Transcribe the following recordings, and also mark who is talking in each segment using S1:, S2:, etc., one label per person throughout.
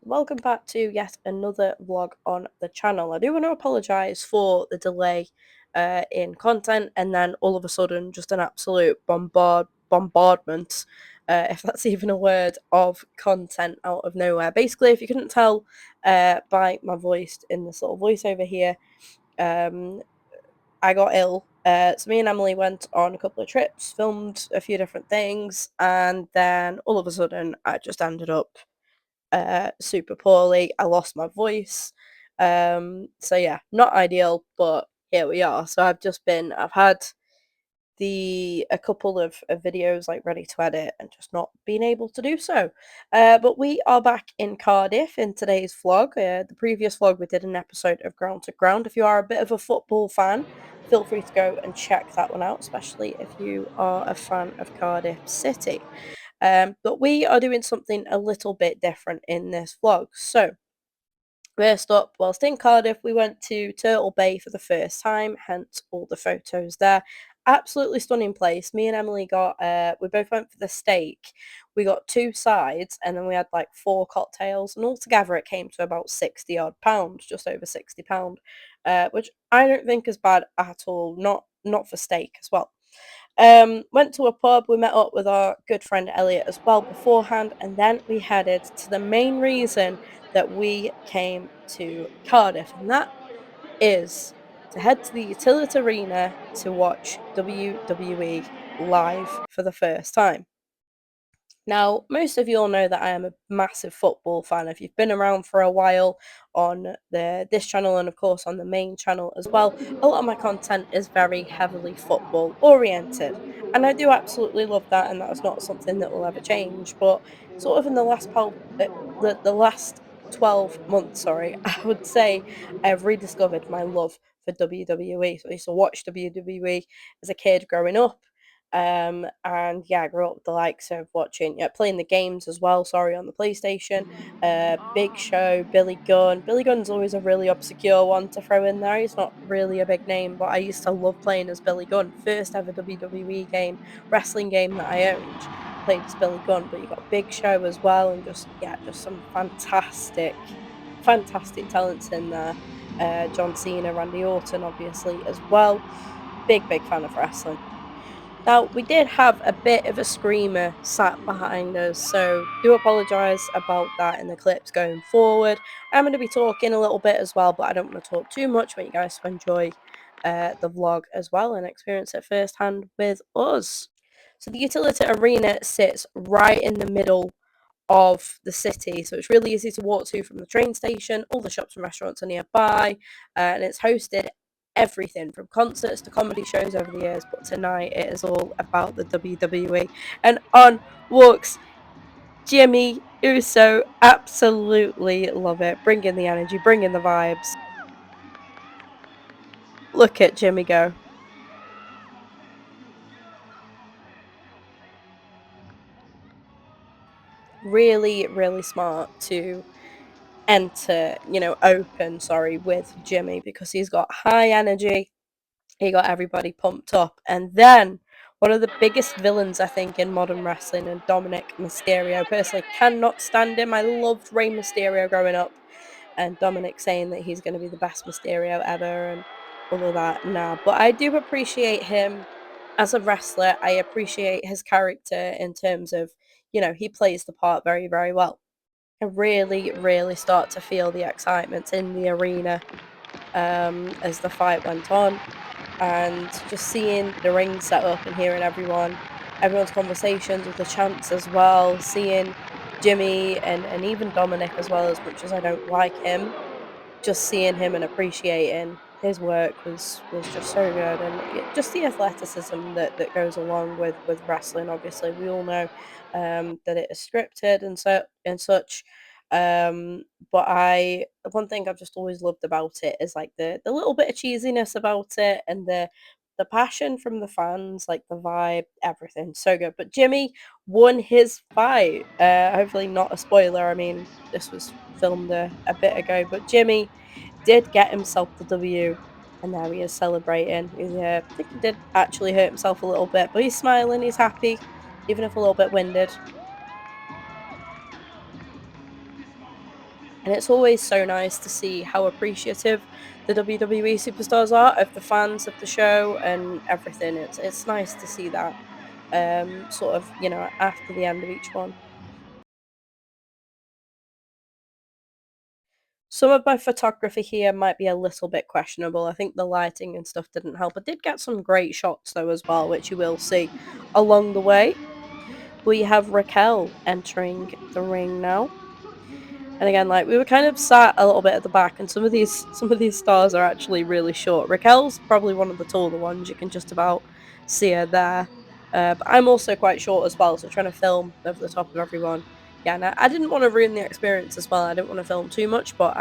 S1: welcome back to yet another vlog on the channel. I do want to apologise for the delay in content, and then all of a sudden just an absolute bombardment, if that's even a word, of content out of nowhere. Basically, if you couldn't tell by my voice in this little voiceover here, um, I got ill. So me and Emily went on a couple of trips, filmed a few different things, and then all of a sudden I just ended up super poorly. I lost my voice. So yeah, not ideal, but here we are. So I've had a couple of videos like ready to edit and just not being able to do so. But we are back in Cardiff in today's vlog. The previous vlog we did an episode of Ground to Ground. If you are a bit of a football fan, feel free to go and check that one out, especially if you are a fan of Cardiff City. But we are doing something a little bit different in this vlog. So first up, whilst in Cardiff, we went to Turtle Bay for the first time, hence all the photos there. Absolutely stunning place. Me and Emily we both went for the steak. We got two sides and then we had like four cocktails, and altogether it came to about 60 odd pounds, just over £60, which I don't think is bad at all, not for steak as well. Went to a pub, we met up with our good friend Elliot as well beforehand, and then we headed to the main reason that we came to Cardiff, and that is to head to the Utilita Arena to watch WWE live for the first time. Now, most of you all know that I am a massive football fan. If you've been around for a while on this channel and of course on the main channel as well, a lot of my content is very heavily football oriented. And I do absolutely love that, and that's not something that will ever change. But sort of in the last 12 months, sorry, I would say I have rediscovered my love for WWE. So I used to watch WWE as a kid growing up. And yeah, I grew up with the likes of watching, yeah, playing the games as well, sorry, on the PlayStation. Big Show, Billy Gunn. Billy Gunn's always a really obscure one to throw in there. He's not really a big name, but I used to love playing as Billy Gunn. First ever WWE game, wrestling game that I owned, played as Billy Gunn. But you got Big Show as well, and just, yeah, just some fantastic talents in there. John Cena, Randy Orton, obviously, as well. Big fan of wrestling. Now, we did have a bit of a screamer sat behind us, so do apologise about that in the clips going forward. I'm going to be talking a little bit as well, but I don't want to talk too much. I want you guys to enjoy the vlog as well and experience it firsthand with us. So the Utilita Arena sits right in the middle of the city, so it's really easy to walk to from the train station. All the shops and restaurants are nearby, and it's hosted everything from concerts to comedy shows over the years, but tonight it is all about the WWE. And on walks Jimmy Uso. Absolutely love it, bringing the energy, bringing the vibes. Look at Jimmy go. Really smart to open, sorry, with Jimmy, because he's got high energy. He got everybody pumped up. And then one of the biggest villains, I think, in modern wrestling, and Dominic Mysterio. Personally, cannot stand him. I loved Rey Mysterio growing up, and Dominic saying that he's going to be the best Mysterio ever and all of that. Nah, but I do appreciate him as a wrestler. I appreciate his character in terms of, he plays the part very well. I really start to feel the excitement in the arena as the fight went on, and just seeing the ring set up and hearing everyone's conversations with the chants as well, seeing Jimmy and even Dominic as well, as much as I don't like him, just seeing him and appreciating his work was just so good. And just the athleticism that goes along with wrestling. Obviously, we all know that it is scripted and such. But I one thing I've just always loved about it is like the little bit of cheesiness about it, and the passion from the fans, like the vibe, everything so good. But Jimmy won his fight. Hopefully not a spoiler. I mean, this was filmed a bit ago, but Jimmy did get himself the W, and there he is celebrating. I think he did actually hurt himself a little bit, but he's smiling, he's happy, even if a little bit winded. And it's always so nice to see how appreciative the WWE superstars are of the fans of the show and everything. It's nice to see that sort of, after the end of each one. Some of my photography here might be a little bit questionable. I think the lighting and stuff didn't help. I did get some great shots though as well, which you will see along the way. We have Raquel entering the ring now. And again, like we were kind of sat a little bit at the back, and some of these stars are actually really short. Raquel's probably one of the taller ones. You can just about see her there. But I'm also quite short as well, so trying to film over the top of everyone. Yeah, and I didn't want to ruin the experience as well. I didn't want to film too much, but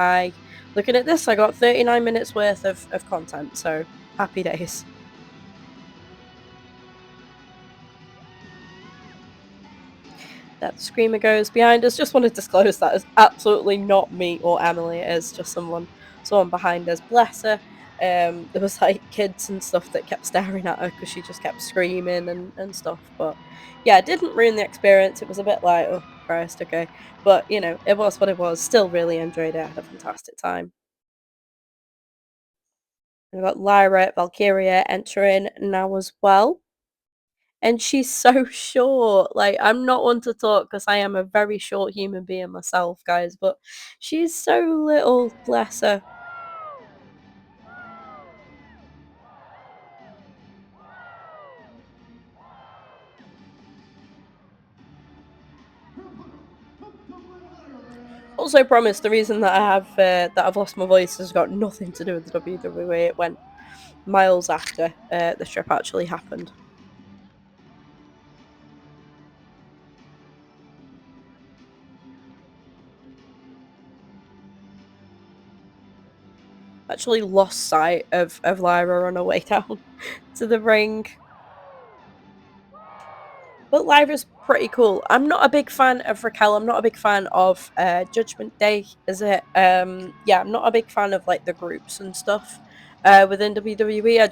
S1: looking at this, I got 39 minutes worth of content, so happy days. That screamer goes behind us. Just want to disclose that is absolutely not me or Emily. It is just someone behind us. Bless her. There was like kids and stuff that kept staring at her because she just kept screaming and stuff. But yeah, it didn't ruin the experience. It was a bit like, oh Christ, okay. But it was what it was. Still really enjoyed it. I had a fantastic time. We've got Lyra Valkyria entering now as well. And she's so short. Like, I'm not one to talk because I am a very short human being myself, guys, but she's so little, bless her. Also promised the reason that I've lost my voice has got nothing to do with the WWE. It went miles after the trip actually happened. Actually lost sight of Lyra on her way down to the ring. But Lyra's pretty cool. I'm not a big fan of Raquel. I'm not a big fan of Judgment Day, is it? Yeah, I'm not a big fan of like the groups and stuff within WWE. I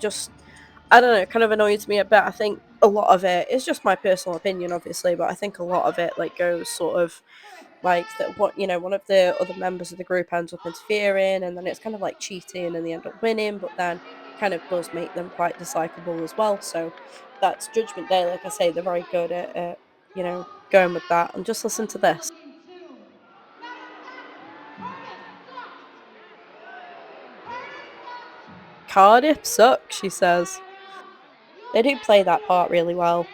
S1: don't know, it kind of annoys me a bit. I think a lot of it is just my personal opinion, obviously, but I think a lot of it like goes sort of like that what one of the other members of the group ends up interfering, and then it's kind of like cheating and they end up winning, but then kind of does make them quite dislikable as well. So that's Judgment Day. Like I say, they're very good at going with that. And just listen to this. Cardiff sucks, she says. They do play that part really well.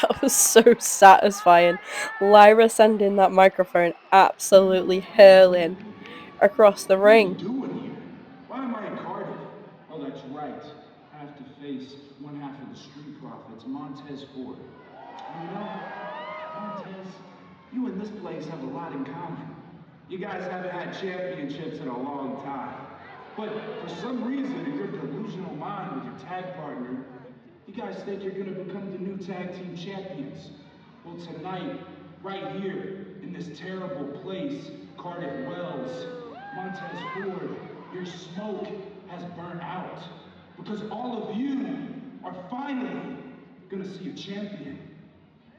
S1: That was so satisfying. Lyra sending that microphone absolutely hurling across the
S2: What are you
S1: ring.
S2: doing here? Why am I in Cardiff? Oh, that's right. I have to face one half of the Street Profits, Montez Ford. And Montez, you and this place have a lot in common. You guys haven't had championships in a long time. But for some reason, in your delusional mind with your tag partner, you guys think you're gonna become the new tag team champions. Well, tonight, right here, in this terrible place, Cardiff Wells, Montez Ford, your smoke has burnt out. Because all of you are finally gonna see a champion.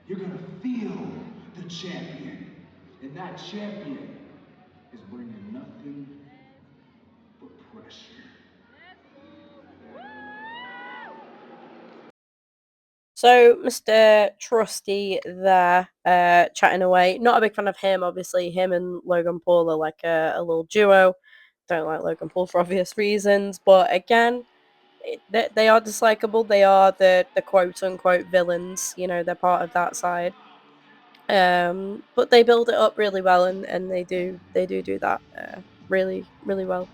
S2: You're gonna feel the champion. And that champion is bringing nothing but pressure.
S1: So Mr. Trusty there, chatting away. Not a big fan of him, obviously. Him and Logan Paul are like a little duo. Don't like Logan Paul for obvious reasons, but again, they are dislikable. They are the quote unquote villains. They're part of that side. But they build it up really well, and they do that really really well.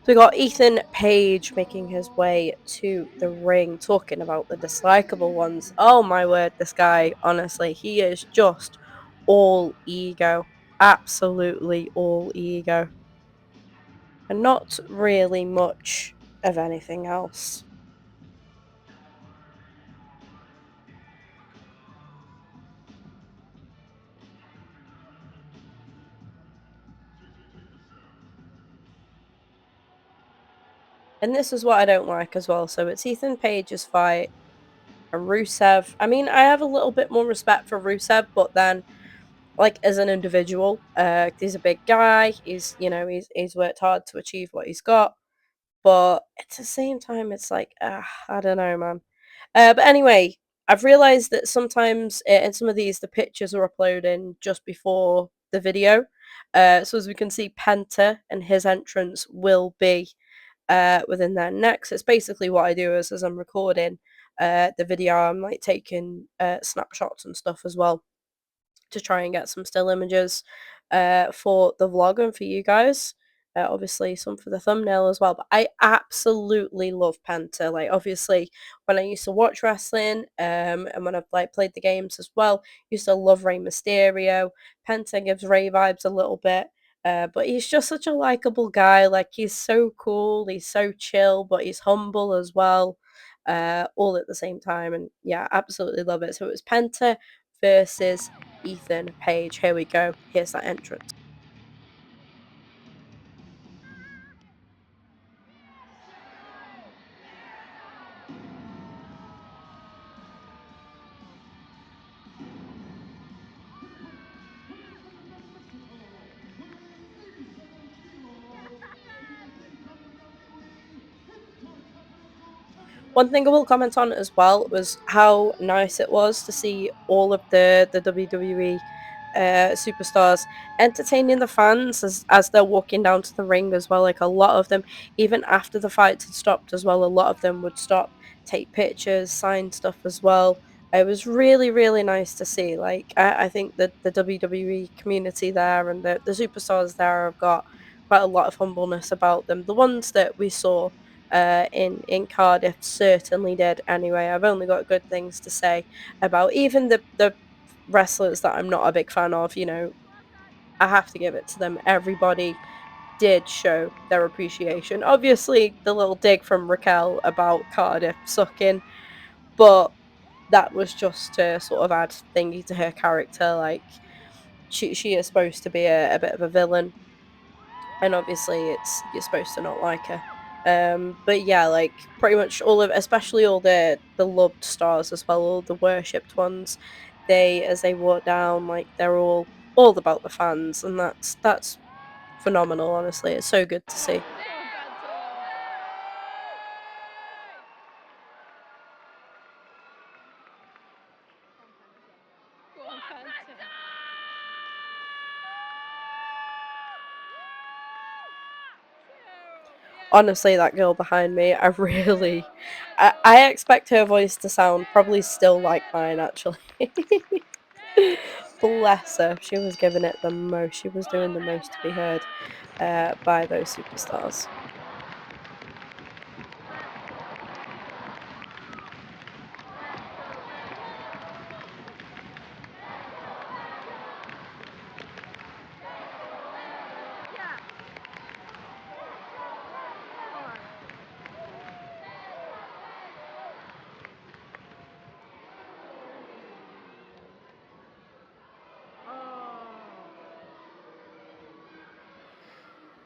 S1: So we got Ethan Page making his way to the ring, talking about the dislikable ones. Oh my word, this guy, honestly, he is just all ego. Absolutely all ego. And not really much of anything else. And this is what I don't like as well. So it's Ethan Page's fight and Rusev. I mean, I have a little bit more respect for Rusev, but then like as an individual, he's a big guy. He's worked hard to achieve what he's got. But at the same time, it's like, I don't know, man. But anyway, I've realized that sometimes in some of these, the pictures are uploading just before the video. So as we can see, Penta and his entrance will be within there next. It's basically what I do is as I'm recording the video, I'm like taking snapshots and stuff as well to try and get some still images for the vlog and for you guys. Obviously, some for the thumbnail as well. But I absolutely love Penta. Like, obviously, when I used to watch wrestling, and when I've like played the games as well, used to love Rey Mysterio. Penta gives Rey vibes a little bit. But he's just such a likable guy. Like, he's so cool. He's so chill, but he's humble as well. All at the same time. And yeah, absolutely love it. So it was Penta versus Ethan Page. Here we go. Here's that entrance. One thing I will comment on as well was how nice it was to see all of the WWE superstars entertaining the fans as they're walking down to the ring as well. Like a lot of them, even after the fights had stopped as well, a lot of them would stop, take pictures, sign stuff as well. It was really, really nice to see. Like I think that the WWE community there and the superstars there have got quite a lot of humbleness about them. The ones that we saw in Cardiff certainly did. Anyway, I've only got good things to say about even the wrestlers that I'm not a big fan of. I have to give it to them. Everybody did show their appreciation. Obviously, the little dig from Raquel about Cardiff sucking, but that was just to sort of add thingy to her character. Like she is supposed to be a bit of a villain, and obviously it's you're supposed to not like her. But yeah, like pretty much all of, especially all the loved stars as well, all the worshipped ones, they as they walk down, like they're all about the fans, and that's phenomenal. Honestly, it's so good to see. Honestly, that girl behind me, I really, I expect her voice to sound probably still like mine, actually. Bless her. She was giving it the most. She was doing the most to be heard by those superstars.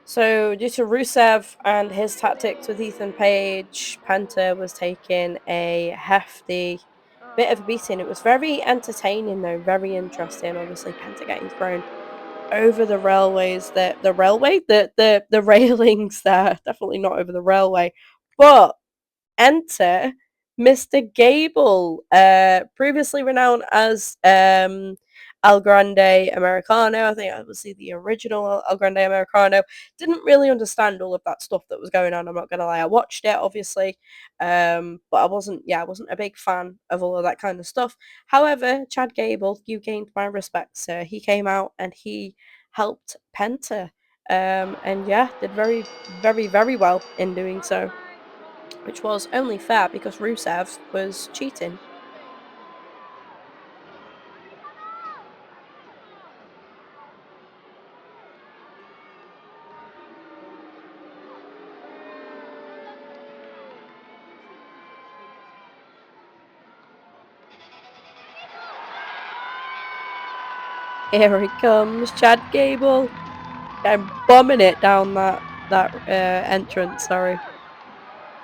S1: So, due to Rusev and his tactics with Ethan Page, Penta was taking a hefty bit of a beating. It was very entertaining, though, very interesting. Obviously, Penta getting thrown over the railways, the railway, the railings there, definitely not over the railway, but enter Mr. Gable, previously renowned as El Grande Americano. I think I was the original El Grande Americano. Didn't really understand all of that stuff that was going on. I'm not gonna lie. I watched it obviously, but I wasn't a big fan of all of that kind of stuff. However, Chad Gable, you gained my respect, sir. He came out and he helped Penta, and yeah, did very, very, very well in doing so, which was only fair because Rusev was cheating. Here he comes, Chad Gable. I'm bombing it down that entrance. Sorry.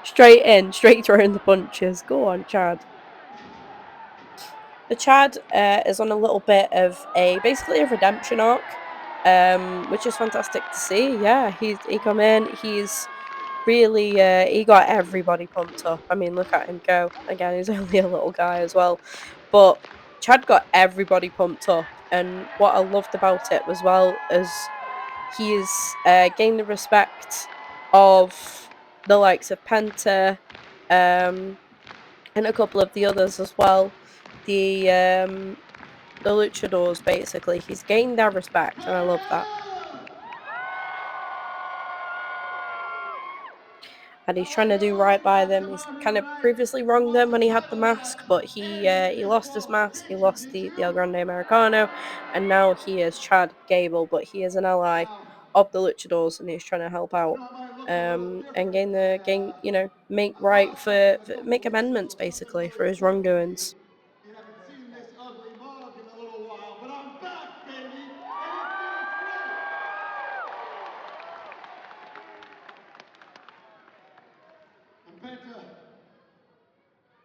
S1: Straight in, straight throwing the punches. Go on, Chad. The Chad is on a little bit of basically a redemption arc, which is fantastic to see. Yeah, he come in. He's really he got everybody pumped up. I mean, look at him go. Again, he's only a little guy as well, but Chad got everybody pumped up. And what I loved about it as well is he's gained the respect of the likes of Penta, um, and a couple of the others as well. The um, the luchadors, basically, he's gained their respect, and I love that. And he's trying to do right by them. He's kind of previously wronged them when he had the mask, but he lost his mask. He lost the El Grande Americano, and now he is Chad Gable, but he is an ally of the Luchadors, and he's trying to help out, and gain make right for make amendments basically for his wrongdoings.
S2: You haven't seen this ugly mug in a little while, but I'm back, baby, and it feels great. And Penta,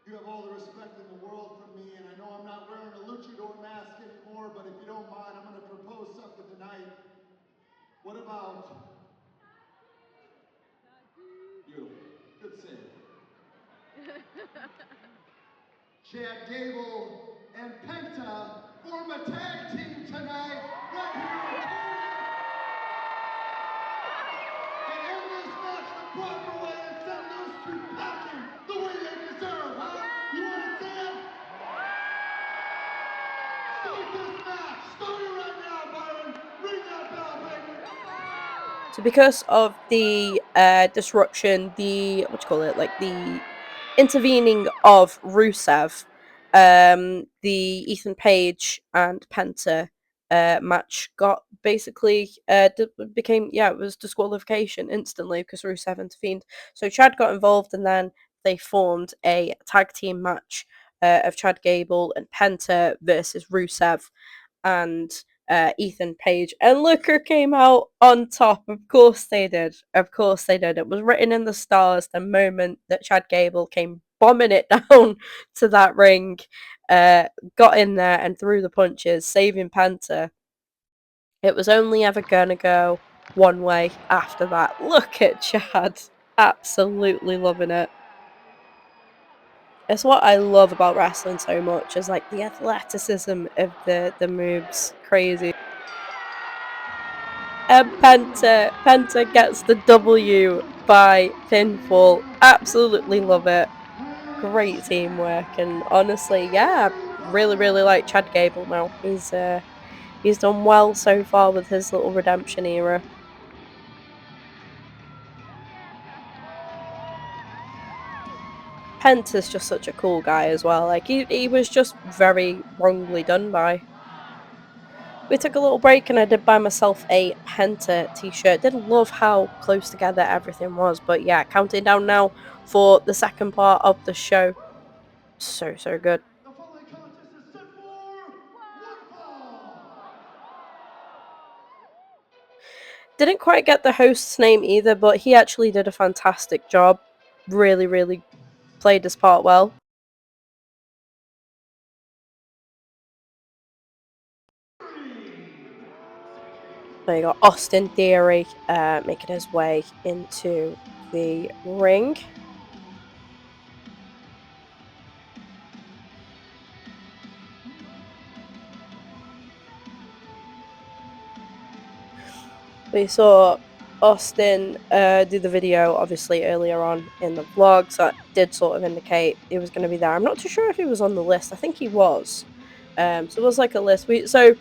S2: you have all the respect in the world from me, and I know I'm not wearing a luchador mask anymore, but if you don't mind, I'm going to propose something tonight. What about you? Good save. Chad Gable and Penta form a tag team tonight, right here in Cardiff. And end this match the proper way and send those two packing the way they deserve, huh? You want to see it? Start this match. Start it right now, Byron. Ring that bell, baby.
S1: So because of the disruption, the what do you call it, like the intervening of Rusev, the Ethan Page and Penta match got basically became, yeah, it was disqualification instantly because Rusev intervened. So Chad got involved, and then they formed a tag team match of Chad Gable and Penta versus Rusev and Ethan Page, and look who came out on top. Of course they did. Of course they did. It was written in the stars the moment that Chad Gable came bombing it down to that ring, got in there and threw the punches, saving Panther. It was only ever gonna go one way after that. Look at Chad. Absolutely loving it. It's what I love about wrestling so much, is like the athleticism of the moves. Crazy. And Penta gets the W by pinfall. Absolutely love it. Great teamwork, and honestly, yeah, really like Chad Gable now. He's done well so far with his little redemption era. Penta's just such a cool guy as well. Like he was just very wrongly done by. We took a little break and I did buy myself a Penta t-shirt. Did love how close together everything was. But yeah, counting down now for the second part of the show. So good.
S2: The following contest is set for one fall.
S1: Didn't quite get the host's name either, but he actually did a fantastic job. Really played his part well. There you go, Austin Theory making his way into the ring. We saw Austin do the video, obviously, earlier on in the vlog, so that did sort of indicate he was going to be there. I'm not too sure if he was on the list. I think he was. So it was like a list. So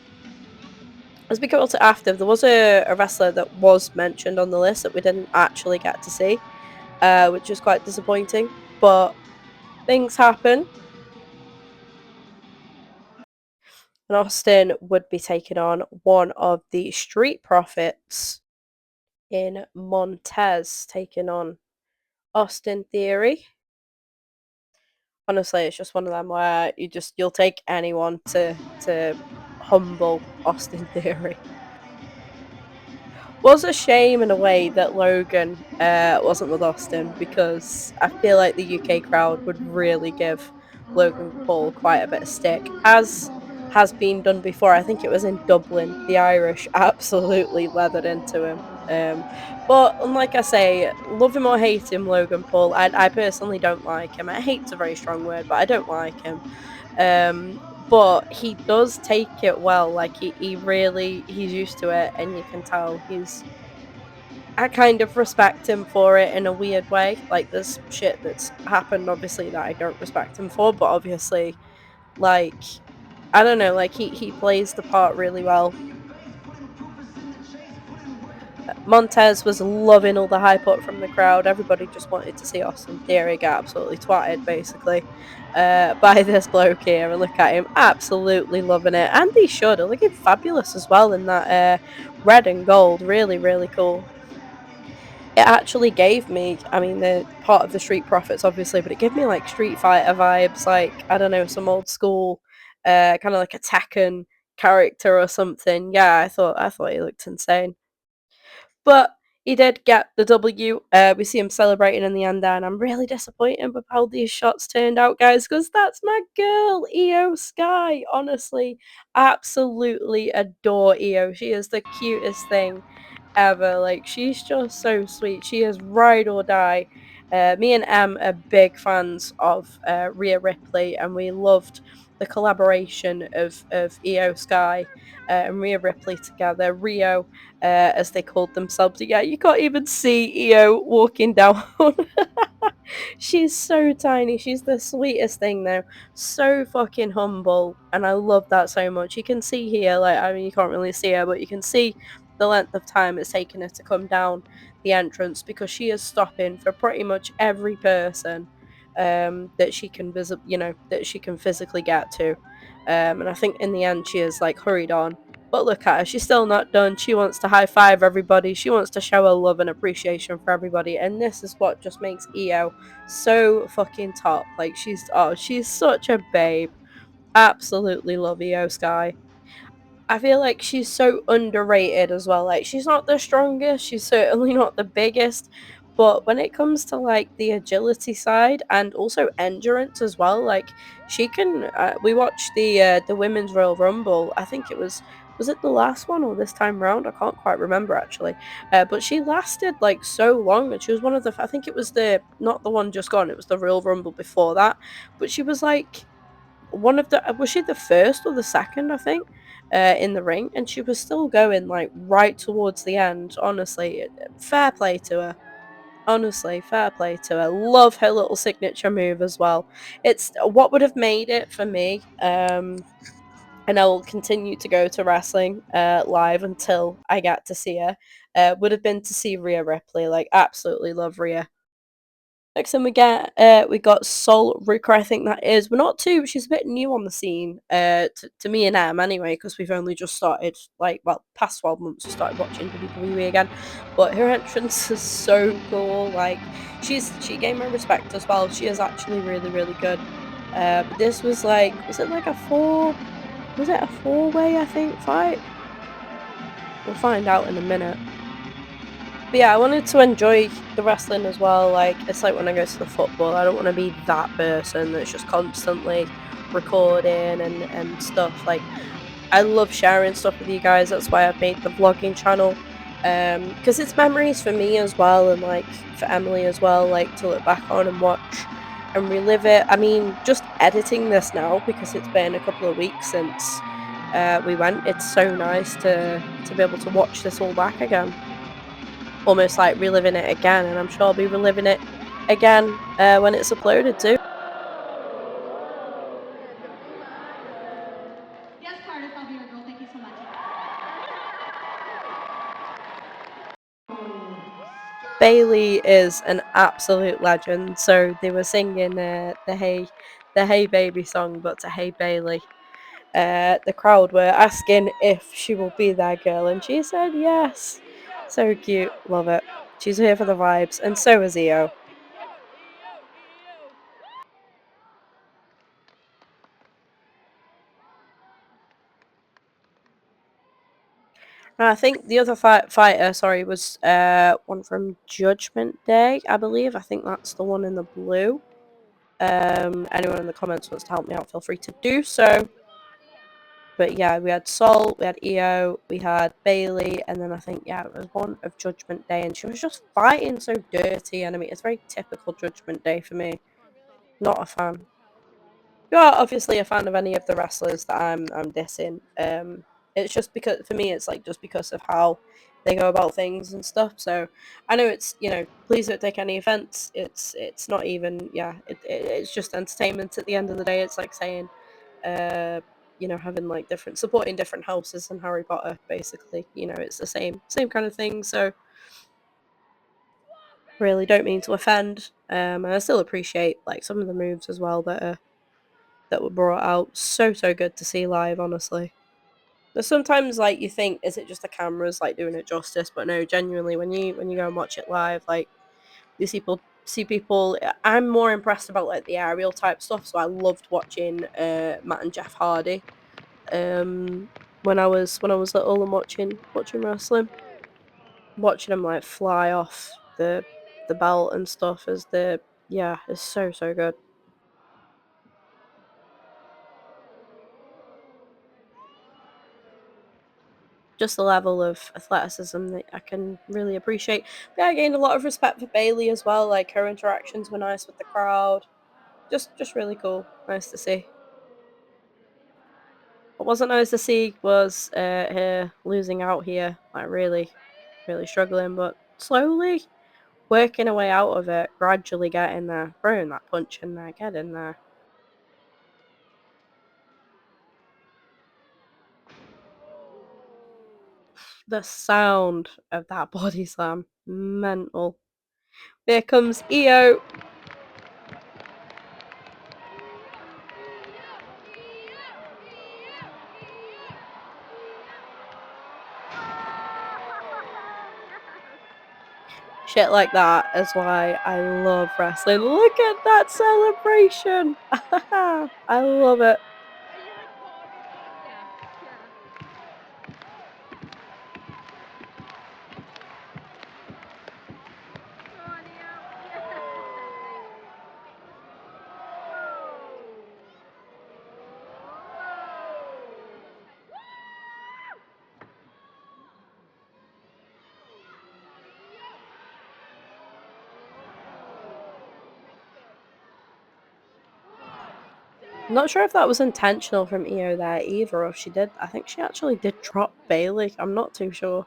S1: as we go to after, there was a wrestler that was mentioned on the list that we didn't actually get to see, which is quite disappointing. But things happen. And Austin would be taking on one of the Street Profits in Montez, taking on Austin Theory. Honestly, it's just one of them where you'll take anyone to humble Austin Theory. was a shame in a way that Logan wasn't with Austin because I feel like the UK crowd would really give Logan Paul quite a bit of stick, as has been done before. I think it was in Dublin. The Irish absolutely leathered into him. But unlike I say, love him or hate him, Logan Paul, I personally don't like him. I hate's a very strong word, but I don't like him. Um, but he does take it well. Like he really he's used to it, and you can tell he's. I kind of respect him for it in a weird way. Like there's shit that's happened, obviously, that I don't respect him for, but obviously, like I don't know, like he plays the part really well. Montez was loving all the hype up from the crowd. Everybody just wanted to see Austin Theory get absolutely twatted, basically, by this bloke here. And look at him, absolutely loving it. And he should. Looking fabulous as well in that red and gold. Really, really cool. It actually gave me, I mean, the part of the Street Profits, obviously, but it gave me like Street Fighter vibes, like, I don't know, some old school, kind of like a Tekken character or something. Yeah, I thought he looked insane. But he did get the W. We see him celebrating in the end there, and I'm really disappointed with how these shots turned out, guys, because that's my girl, Io Sky. Honestly, absolutely adore Io. She is the cutest thing ever. Like, she's just so sweet. She is ride or die. Me and Em are big fans of Rhea Ripley, and we loved the collaboration of Io Sky and Rhea Ripley together. Rio, as they called themselves. Yeah, you can't even see Io walking down. She's so tiny. She's the sweetest thing though. So fucking humble. And I love that so much. You can see here, like, I mean, you can't really see her, but you can see the length of time it's taken her to come down the entrance because she is stopping for pretty much every person that she can visit, that she can physically get to. And I think in the end she is like hurried on. But look at her, she's still not done. She wants to high five everybody. She wants to show her love and appreciation for everybody. And this is what just makes Io so fucking top. Like she's such a babe. Absolutely love Io Sky. I feel like she's so underrated as well. Like she's not the strongest, she's certainly not the biggest, but when it comes to like the agility side and also endurance as well, like she can. We watched the women's Royal Rumble. I think was it the last one or this time round? I can't quite remember actually. But she lasted like so long, and she was one of the. I think it was the not the one just gone. It was the Royal Rumble before that, but she was like one of the was she the first or the second, I think, in the ring, and she was still going like right towards the end. Honestly, fair play to her. Honestly, fair play to her. Love her little signature move as well. It's what would have made it for me. And I will continue to go to wrestling live until I get to see her. Would have been to see Rhea Ripley. Like, absolutely love Rhea. Next time we got Sol Ruka, I think that is. We're not too. She's a bit new on the scene. To me and Em anyway, because we've only just started, like, well, past 12 months we started watching WWE again. But her entrance is so cool. Like, she gained my respect as well. She is actually really really good. But this was like, was it like a four? Was it a four-way? I think fight. We'll find out in a minute. But yeah, I wanted to enjoy the wrestling as well. Like, it's like when I go to the football, I don't want to be that person that's just constantly recording and stuff. Like, I love sharing stuff with you guys. That's why I've made the vlogging channel. Because it's memories for me as well, and like for Emily as well, like to look back on and watch and relive it. I mean, just editing this now because it's been a couple of weeks since we went. It's so nice to be able to watch this all back again, almost like reliving it again, and I'm sure I'll be reliving it again when it's uploaded too.
S3: Yes, Cardiff, I'll be your girl. Thank you so much.
S1: Bailey is an absolute legend. So they were singing the Hey Baby song, but to Hey Bailey. The crowd were asking if she will be their girl, and she said yes. So cute, love it. She's here for the vibes, and so is Io. I think the other fighter, sorry, was one from Judgment Day, I believe. I think that's the one in the blue. Anyone in the comments wants to help me out, feel free to do so. But yeah, we had Sol, we had Io, we had Bailey, and then I think, yeah, it was one of Judgment Day, and she was just fighting so dirty, and I mean, it's very typical Judgment Day for me. Not a fan. You are obviously a fan of any of the wrestlers that I'm dissing. It's just because, for me, it's like just because of how they go about things and stuff. So I know it's, please don't take any offense. It's not even, yeah, it's just entertainment at the end of the day. It's like saying, uh, having like supporting different houses in Harry Potter, basically. It's the same kind of thing. So really don't mean to offend. And I still appreciate like some of the moves as well that were brought out. So good to see live, honestly. There's sometimes like you think, is it just the cameras like doing it justice? But no, genuinely, when you go and watch it live, like you see people. I'm more impressed about like the aerial type stuff. So I loved watching Matt and Jeff Hardy. Um, when I was little and watching wrestling, watching them like fly off the belt and stuff as the yeah, it's so good. Just the level of athleticism that I can really appreciate. But yeah, I gained a lot of respect for Bailey as well. Like her interactions were nice with the crowd. Just really cool. Nice to see. What wasn't nice to see was her losing out here. Like really struggling, but slowly working her way out of it, gradually getting there, throwing that punch in there, getting there. The sound of that body slam, mental. Here comes Io. Shit like that is why I love wrestling. Look at that celebration! I love it. I'm not sure if that was intentional from Io there either, or if she did. I think she actually did drop Bailey. I'm not too sure.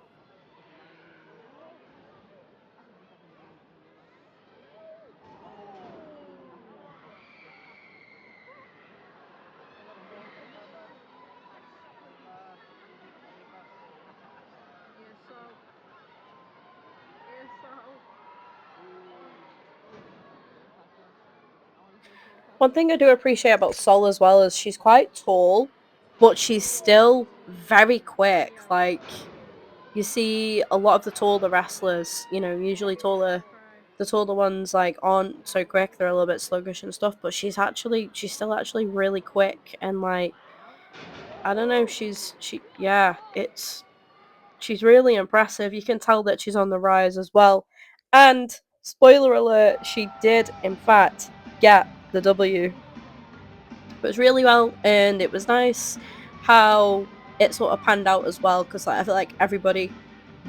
S1: One thing I do appreciate about Sol as well is she's quite tall, but she's still very quick. Like, you see a lot of the taller wrestlers, usually the taller ones like aren't so quick, they're a little bit sluggish and stuff, but she's still actually really quick and like I don't know, she's really impressive. You can tell that she's on the rise as well. And spoiler alert, she did in fact get the W. It was really well, and it was nice how it sort of panned out as well because like, I feel like everybody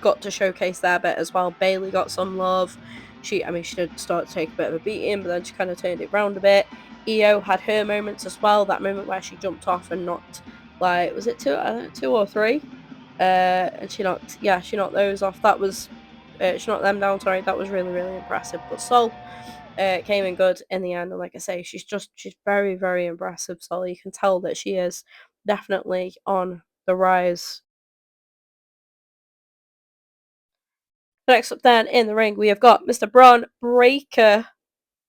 S1: got to showcase their bit as well. Bailey got some love. She did start to take a bit of a beating, but then she kind of turned it round a bit. Io had her moments as well. That moment where she jumped off and knocked, like, was it two? I don't know, two or three? And she knocked those off. She knocked them down. Sorry, that was really impressive. But Sol came in good in the end, and like I say, she's very impressive. Sol, you can tell that she is definitely on the rise. Next up, then in the ring, we have got Mr. Braun Breaker.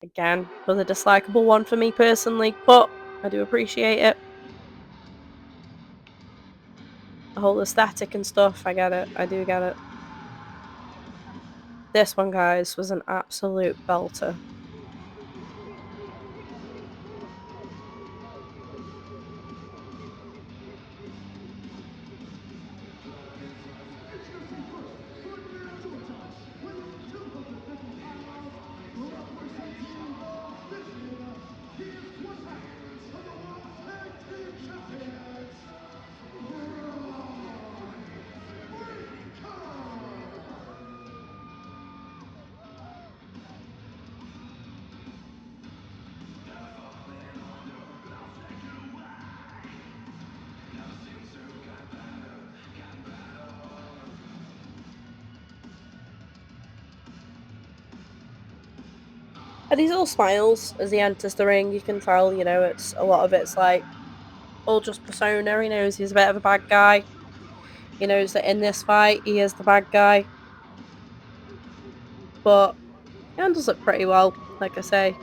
S1: Again, another dislikable one for me personally, but I do appreciate it. The whole aesthetic and stuff, I get it. I do get it. This one, guys, was an absolute belter. And he's all smiles as he enters the ring. You can tell, it's a lot of it's like all just persona. He knows he's a bit of a bad guy. He knows that in this fight he is the bad guy, but he handles it pretty well, like I say.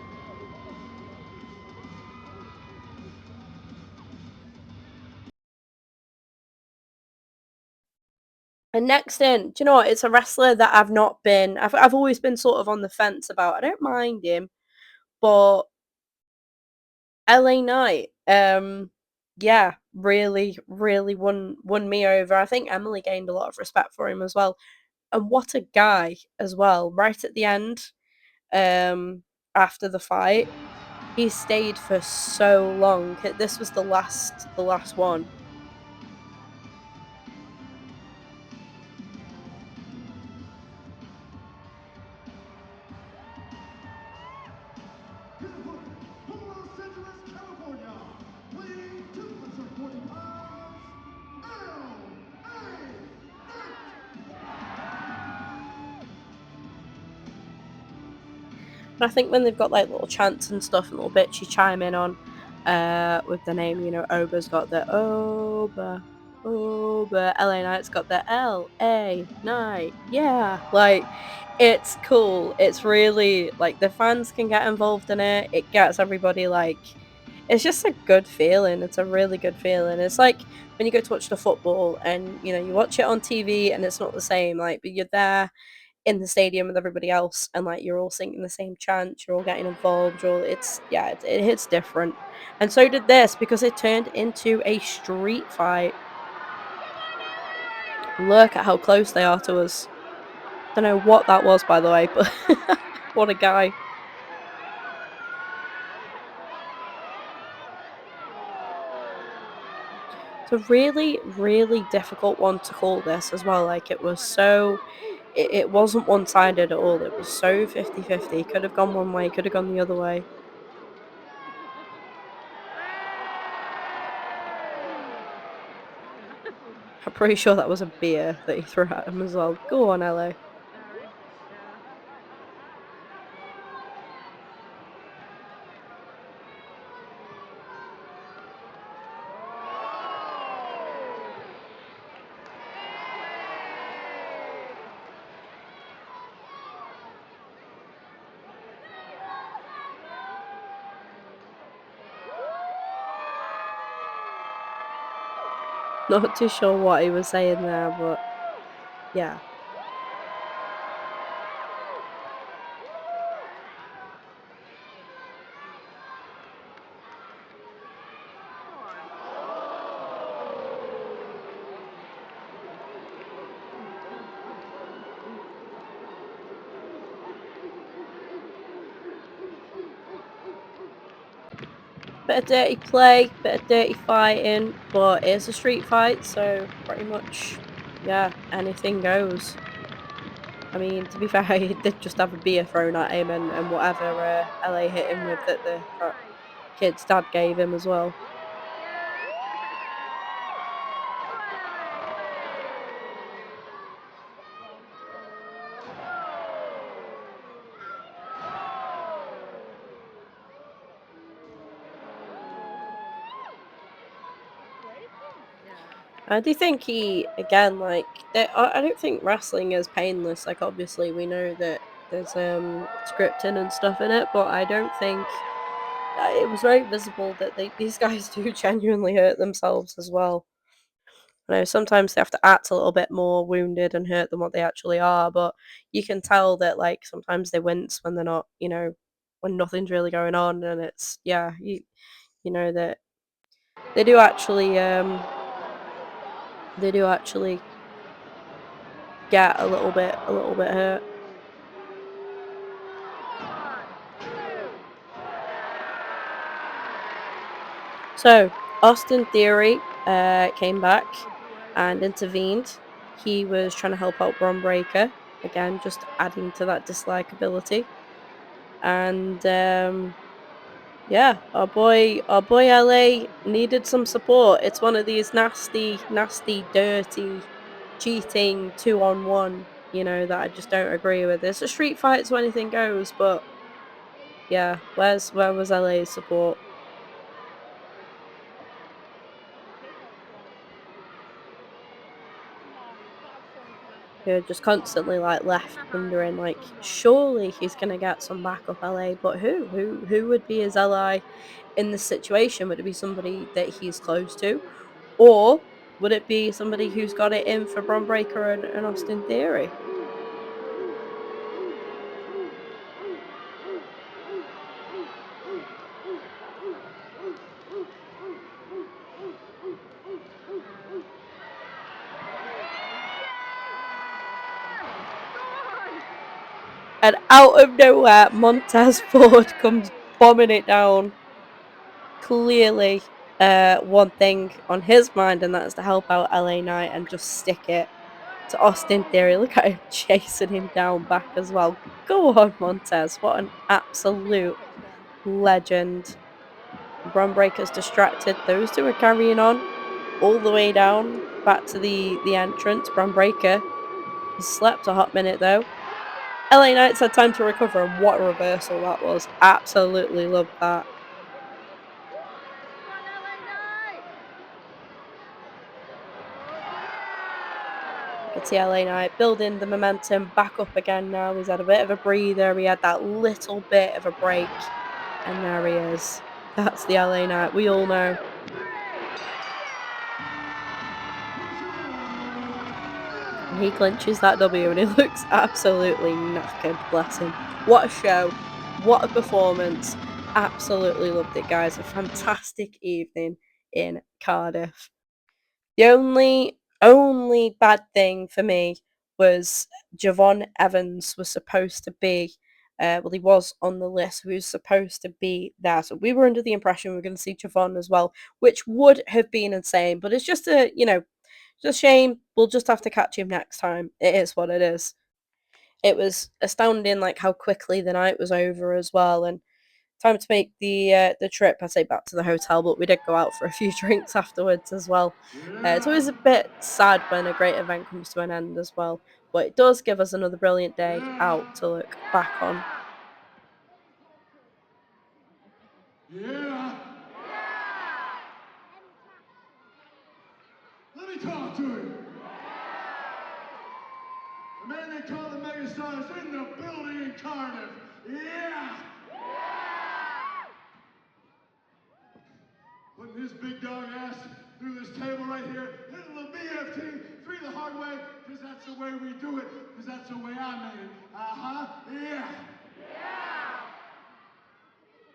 S1: And next in, do you know what? It's a wrestler that I've always been sort of on the fence about. I don't mind him, but LA Knight, yeah, really, really won me over. I think Emily gained a lot of respect for him as well. And what a guy as well. Right at the end, after the fight, he stayed for so long. This was the last one.
S2: His opponent, from Los Angeles, California, weighing 240 pounds, L.A.
S1: And I think when they've got like little chants and stuff and little bits you chime in on, with the name, Oba's got the Oba, LA Knight's got the LA Knight. Yeah, like it's cool. It's really like the fans can get involved in it. It gets everybody like it's just a good feeling. It's a really good feeling. It's like when you go to watch the football and you watch it on TV and it's not the same, like, but you're there in the stadium with everybody else and like you're all singing the same chant, you're all getting involved, you're all it's yeah, it hits different. And so did this because it turned into a street fight. Look at how close they are to us. Don't know what that was by the way, but what a guy. It's a really, really difficult one to call this as well. Like it wasn't one sided at all. It was so 50-50. Could have gone one way, could have gone the other way. I'm pretty sure that was a beer that he threw at him as well. Go on, LA. Not too sure what he was saying there, but yeah. Bit of dirty play, bit of dirty fighting, but it's a street fight, so pretty much, yeah, anything goes. I mean, to be fair, he did just have a beer thrown at him and whatever LA hit him with that that kid's dad gave him as well. I do think he again I don't think wrestling is painless. Like obviously we know that there's scripting and stuff in it, but I don't think it was very visible that these guys do genuinely hurt themselves as well. I know sometimes they have to act a little bit more wounded and hurt than what they actually are, but you can tell that like sometimes they wince when they're not, when nothing's really going on, and it's yeah, you know that they do actually they do actually get a little bit hurt. So Austin Theory came back and intervened. He was trying to help out Bron Breakker again, just adding to that dislikability. And yeah, our boy LA needed some support. It's one of these nasty, nasty, dirty, cheating 2-on-1. That I just don't agree with. It's a street fight, so anything goes, but Yeah, where was LA's support? You're just constantly, like, left wondering, like, surely he's gonna get some backup LA, but who? Who would be his ally in this situation? Would it be somebody that he's close to? Or would it be somebody who's got it in for Bron Breakker and Austin Theory? And out of nowhere, Montez Ford comes bombing it down. Clearly, one thing on his mind, and that's to help out LA Knight and just stick it to Austin Theory. Look at him chasing him down back as well. Go on, Montez. What an absolute legend. Bron Breaker's distracted. Those two are carrying on all the way down back to the entrance. Bron Breakker has slept a hot minute though. LA Knight's had time to recover, and what a reversal that was. Absolutely loved that. You can see LA Knight building the momentum back up again now. He's had a bit of a breather. He had that little bit of a break. And there he is. That's the LA Knight we all know. And he clinches that W and he looks absolutely knackered, bless him. What a show. What a performance. Absolutely loved it, guys. A fantastic evening in Cardiff. The only bad thing for me was Javon Evans was supposed to be well, he was on the list. He was supposed to be there. So we were under the impression we were going to see Javon as well, which would have been insane. But it's just just a shame. We'll just have to catch him next time. It is what it is. It was astounding, like how quickly the night was over as well, and time to make the trip. I say back to the hotel, but we did go out for a few drinks afterwards as well. It's always a bit sad when a great event comes to an end as well, but it does give us another brilliant day out to look back on.
S2: Yeah. Let me talk to him. The man they call the megastar is in the building in Cardiff. Yeah. Putting his big dog ass through this table right here, hitting the BFT, three the hard way, because that's the way we do it, because that's the way I made it. Uh-huh, yeah.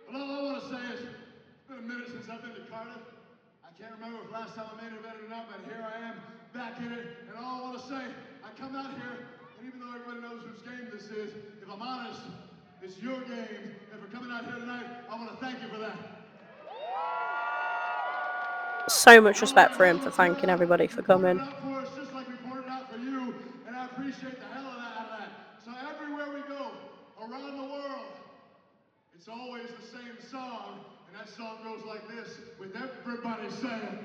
S2: But all I want to say is, it's been a minute since I've been to Cardiff. I can't remember if last time I made an event or not, but here I am, back in it, and all I want to say, I come out here, and even though everybody knows whose game this is, if I'm honest, it's your game, and for coming out here tonight, I want to thank you for that.
S1: So much respect for him for thanking everybody for coming.
S2: Out for us just like we poured it out for you, and I appreciate the hell out of that. So everywhere we go, around the world, it's always the same song, and that song goes like this, with everybody saying,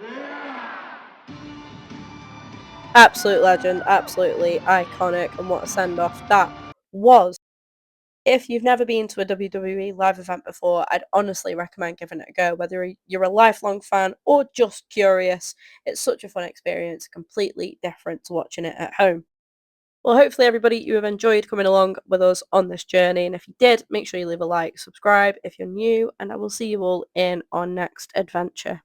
S2: yeah!
S1: Absolute legend, absolutely iconic, and what a send-off that was. If you've never been to a WWE live event before, I'd honestly recommend giving it a go, whether you're a lifelong fan or just curious. It's such a fun experience, completely different to watching it at home. Well, hopefully everybody, you have enjoyed coming along with us on this journey, and if you did, make sure you leave a like, subscribe if you're new, and I will see you all in our next adventure.